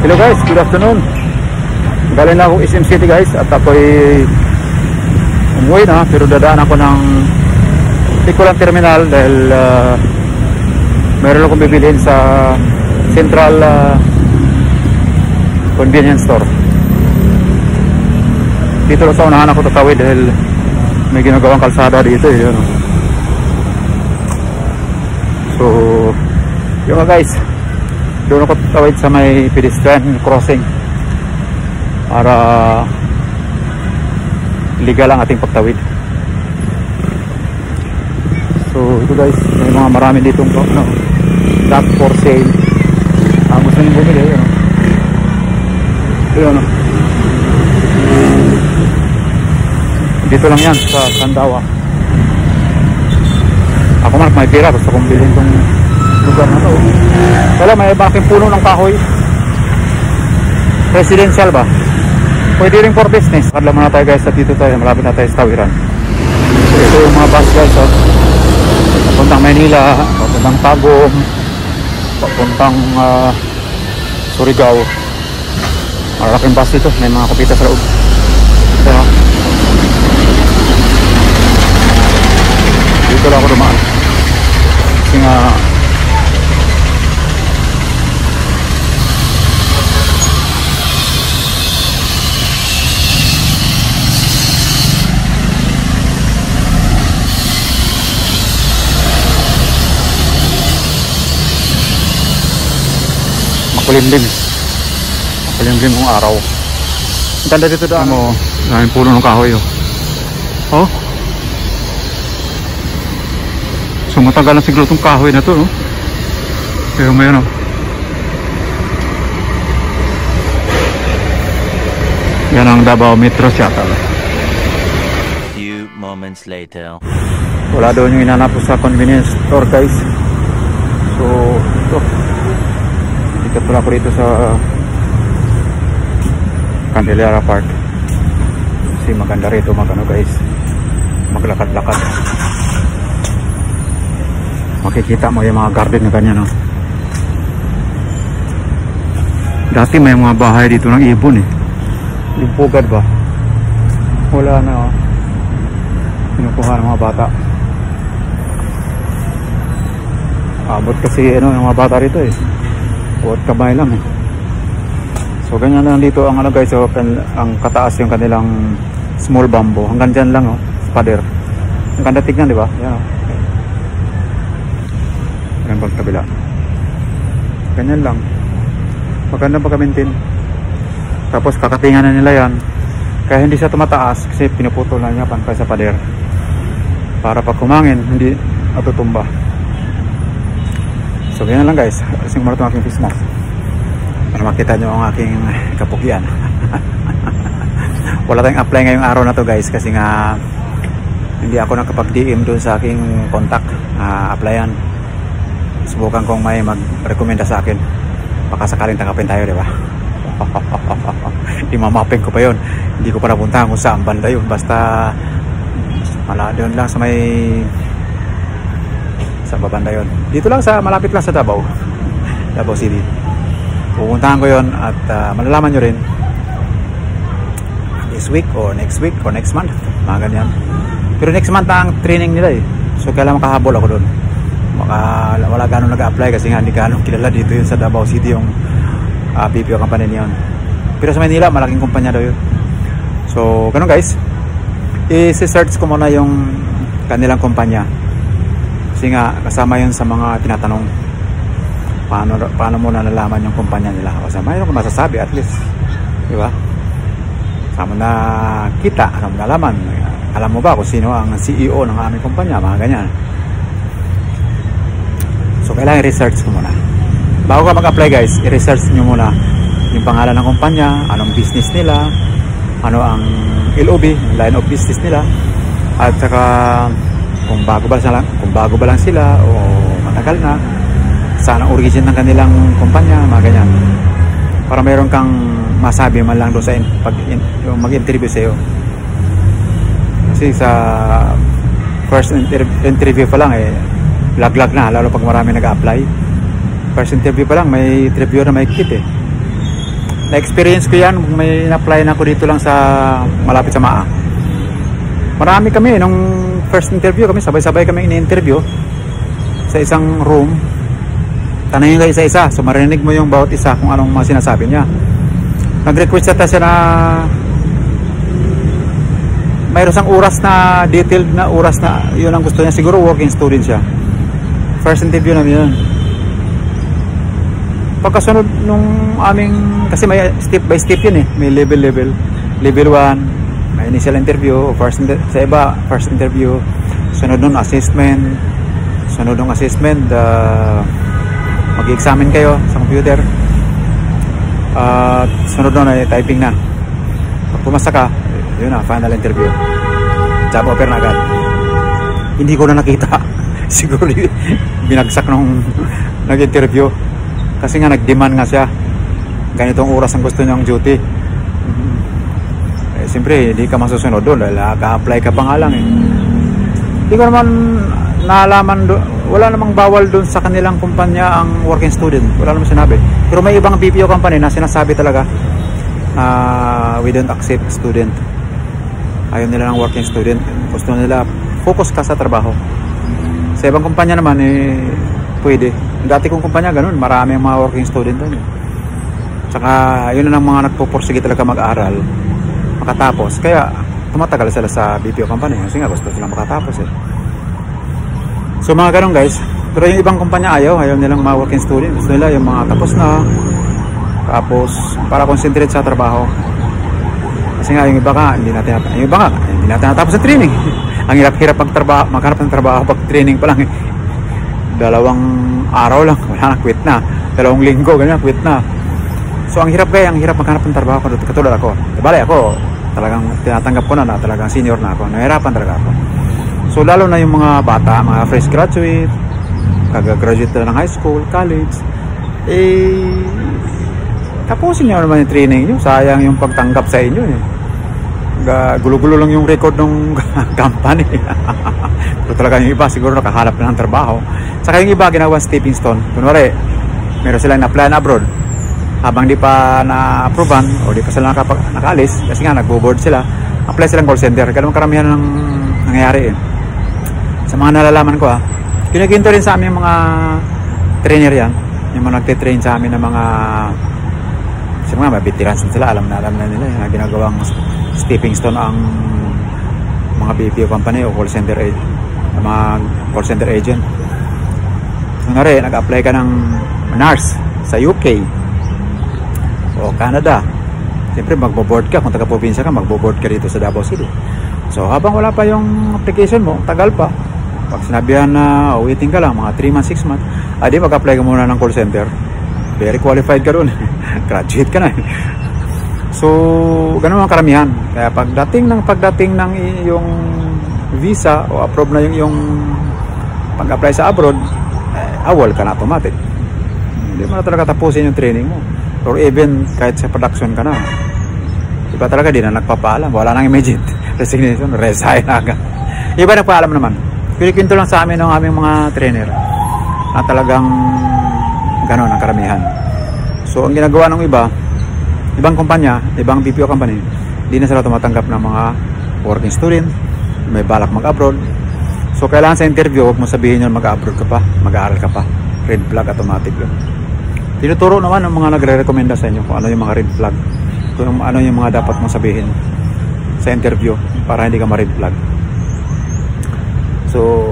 Hello guys, good afternoon. Galing na ako SM City guys at ako'y umuwi na, pero dadaan ako ng Picolan Terminal dahil meron akong bibilhin sa Central Convenience Store. Dito lang sa unahan ako tatawid dahil may ginagawang kalsada dito eh, ano. So yun nga guys, doon ako tatawid sa may pedestrian crossing para legal ang ating pagtawid. So ito guys, may mga marami ditong no, not for sale. Ang gusto nyo bumili yun, yun, no. Dito lang yan sa Sandawa. Ako man may pira, gusto kong bilhin itong lugar na to. Wala, may malaking puno ng kahoy. Residential ba? Pwede rin for business. Kadla muna tayo guys at dito tayo, malapit na tayo sa Tawiran. So ito yung mga bus guys, oh. Papuntang Manila, papuntang Tagum, papuntang Surigao. Malaking bus dito, may mga kupita sa loob. Ito, no? Dito lang ako dumaan kasi nga makulimlim ang araw. Ang tanda dito daan mo, daming puno ng kahoy, oh. Oh, so matagal na siguro itong kahoy na to, no? Pero may ano, yan ang Davao Metro Shuttle. Few moments later. Wala doon yung inanap sa convenience store guys. So ito, ikat pala ako dito sa Candelaria Park kasi maganda rito magano guys, maglakad-lakad. Makikita mo yung mga garden na ganyan, no? Dati may mga bahay dito ng ibon eh. Yung pugad ba? Wala na, oh. Pinukuha ng mga bata. Abot kasi ano yung mga bata rito eh. Buot kamay lang eh. So ganyan lang dito ang ano guys, oh, ang kataas yung kanilang small bamboo. Hanggang dyan lang, oh, pader. Ang ganda tignan, di ba? Yan, oh. Pagkabila ganyan lang, maganda pagka-maintain. Tapos kakatingan na nila yan kaya hindi siya tumataas kasi pinuputol na niya pantay sa pader para pag kumangin hindi matutumba. So ganyan lang guys, alasing muna itong aking face mask para makita nyo ang aking kapugyan. Wala tayong apply ngayong araw na to guys kasi nga hindi ako nakapag-DM dun sa aking contact applyan. Subukan kong may mag-recommenda sa akin, baka sakaling tanggapin tayo, di ba? Imamapping ko pa yon, hindi ko pa napuntahan kung saan banda yun, basta mala doon lang sa may sa babanda yun, dito lang sa malapit lang sa Davao City. Pupuntahan ko yon at malalaman nyo rin this week or next week or next month, mga ganyan. Pero next month ang training nila eh, so kailangan makahabol ako doon. Wala gano'ng nag-apply kasi nga hindi gano'ng kilala dito yun sa Davao City yung BPO company niyon. Pero sa Manila malaking kumpanya daw yun. So ganun guys, i-search ko muna yung kanilang kumpanya kasi nga kasama yun sa mga tinatanong paano mo nalalaman yung kumpanya nila. Kasi mayroon ko masasabi at least, di ba? Kasama na kita, alam mo nalaman, alam mo ba kung sino ang CEO ng aming kumpanya, mga ganyan. So kailangan i-research ko muna bago ka mag-apply guys. I-research nyo muna yung pangalan ng kumpanya, anong business nila, ano ang LOB, line of business nila, at saka kung bago ba lang sila o matagal na, saan ang origin ng kanilang kumpanya, mga ganyan, para mayroon kang masabi man lang doon sa mag-interview sa iyo. Kasi sa first interview pa lang eh, laglag na, lalo pag marami nag-apply. First interview pa lang, may interview na may kit eh. Na-experience ko yan, may in-apply na ako dito lang sa malapit sa MAA. Marami kami, nung first interview kami, sabay-sabay kami ini-interview sa isang room. Tanungin ka isa-isa, so marinig mo yung bawat isa kung anong mga sinasabi niya. Nag-request siya na mayroon siyang oras na, detailed na oras na yun ang gusto niya. Siguro working student siya. First interview namin yun. Pagkasunod nung aming, kasi may step by step yun eh, may level 1, may initial interview, sa iba first interview, sunod nun assessment, mag-examine kayo sa computer, at sunod nun ay typing na. Pag pumasa ka, yun na, final interview, job offer na agad. Hindi ko na nakita siguro binagsak nung nag-interview. Kasi nga nag-demand nga siya. Ganitong oras ang gusto niyang duty. Eh, siyempre, hindi ka masusunod doon. Ka-apply ka pa nga lang eh. Hindi ko naman naalaman doon. Wala namang bawal doon sa kanilang kumpanya ang working student. Wala namang sinabi. Pero may ibang BPO company na sinasabi talaga na we don't accept student. Ayaw nila ng working student. Gusto nila focus ka sa trabaho. Sa ibang kumpanya naman eh, pwede. Dati kong kumpanya ganun, marami mga working student doon. Tsaka yun na ng mga nagpupursige talaga mag-aral, makatapos. Kaya tumatagal sila sa BPO company kasi nga gusto silang makatapos eh. So mga ganun guys. Pero yung ibang kumpanya ayaw nilang mga working student. Gusto nila yung mga tapos na, tapos para concentrate sa trabaho. Kasi nga yung iba hindi natin natapos sa training. Ang hirap-hirap maghanap ng trabaho pag training pa lang eh. 2 araw lang, wala na, quit na. 2 linggo, ganyan, quit na. So ang hirap maghanap ng trabaho katulad ako. Bale ako, talagang tinatanggap ko na talagang senior na ako. Nahirapan talaga ako. So lalo na yung mga bata, mga fresh graduate, kagagraduate na ng high school, college, eh, tapusin nyo naman yung training nyo. Sayang yung pagtanggap sa inyo eh. Gulo-gulo lang yung record ng company. Pero talaga yung iba siguro nakahanap na ng trabaho. Saka yung iba ginawa stepping stone. Kunwari meron silang na-apply na abroad, habang di pa na-approvean o di pa sila nakaalis kasi nga nagbo-board sila, apply silang call center. Ganun karamihan ng nangyayari eh. Sa mga nalalaman ko kinikwento rin sa amin mga trainer yan, yung mga nagtitrain sa amin ng mga veterans sila, alam na nila yung ginagawang stepping stone ang mga BPO company o call center agent. Kunwari, nag-apply ka ng nurse sa UK o Canada, siyempre magbo-board ka. Kung taga-probinsya ka, magbo-board ka dito sa Davao City. So habang wala pa yung application mo, tagal pa, pag sinabihan na waiting ka lang mga 3 months, 6 months, di mag-apply ka muna ng call center. Very qualified ka doon. Graduate ka na. So, ganun ang karamihan. Kaya pagdating ng yung visa o approve na yung pag-apply sa abroad, awol ka na automatic. Hindi mo na talaga tapusin yung training mo. Or even kahit sa production ka na. Iba talaga di na nagpapaalam. Wala nang immediate resignation. Resign agad. Iba nagpaalam naman. Kinikwento lang sa amin ng aming mga trainer na talagang gano'n ang karamihan. So ang ginagawa ng ibang kumpanya, ibang BPO company, hindi na sila tumatanggap ng mga working student, may balak mag-abroad. So kailangan sa interview, huwag mo sabihin yun mag-abroad ka pa, mag-aaral ka pa. Red flag automatic yun. Tinuturo naman ng mga nagre-recommenda sa inyo kung ano yung mga red flag, kung ano yung mga dapat mong sabihin sa interview para hindi ka ma-red flag. So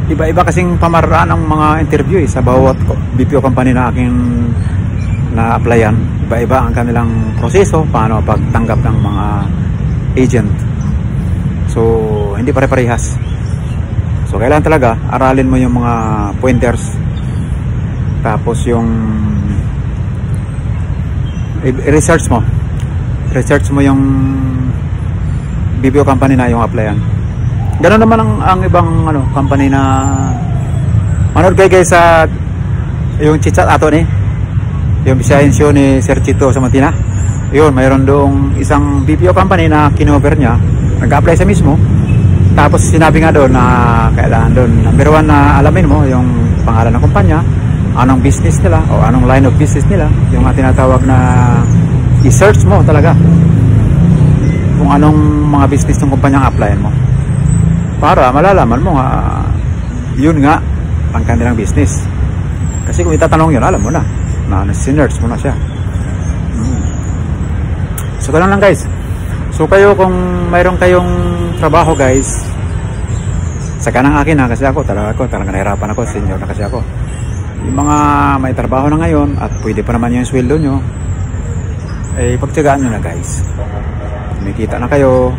iba-iba kasing pamaraan ng mga interview sa bawat BPO company na aking na-applyan. Iba-iba ang kanilang proseso paano pagtanggap ng mga agent. So hindi pare-parehas. So kailangan talaga aralin mo yung mga pointers, tapos yung research mo yung BPO company na yung applyan. Ganoon naman ang ibang company na manood kayo guys sa yung chitchat ato ni yung Bisayan show ni Sir Chito Samantina. Yun, mayroon doong isang BPO company na kinover niya, nag-apply sa mismo, Tapos sinabi nga doon na kailangan doon, number 1 na alamin mo yung pangalan ng kumpanya, anong business nila o anong line of business nila, yung tinatawag na i-search mo talaga kung anong mga business ng kumpanyang applyan mo para malalaman mo nga yun nga ang kanilang business. Kasi kung itatanong yun, alam mo na sinerch mo na siya. So ganun lang guys. So kayo kung mayroon kayong trabaho guys, saka ng akin ha, kasi ako talaga nahirapan ako, senior na kasi ako. Yung mga may trabaho na ngayon at pwede pa naman yung sweldo nyo, eh pagtiyagaan nyo na guys. Kumikita na kayo,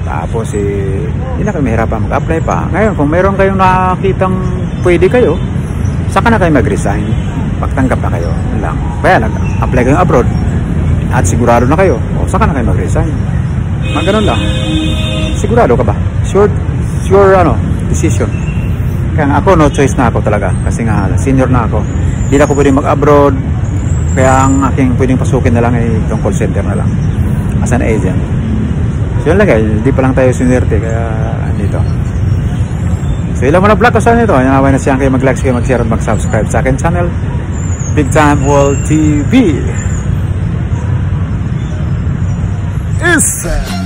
tapos hindi na kayo mahirapan mag-apply pa. Ngayon kung mayroon kayong nakakitang pwede kayo, saka na kayo mag-resign, pagtanggap na kayo lang. Kaya nag-apply kayong abroad at sigurado na kayo, o saka na kayo mag-resign. Ganun lang. Sigurado ka ba? Sure decision. Kaya nga ako, no choice na ako talaga. Kasi nga, senior na ako. Hindi na ako pwedeng mag-abroad. Kaya ang aking pwedeng pasukin na lang ay itong call center na lang. As an agent. So yun lang guys, hindi pa lang tayo sinerte. Kaya dito. So ilang mo na vlog ko sa nito. Naway na siyang kayo mag-like, kayo mag-share at mag-subscribe sa akin channel. Big Time World TV. Yes!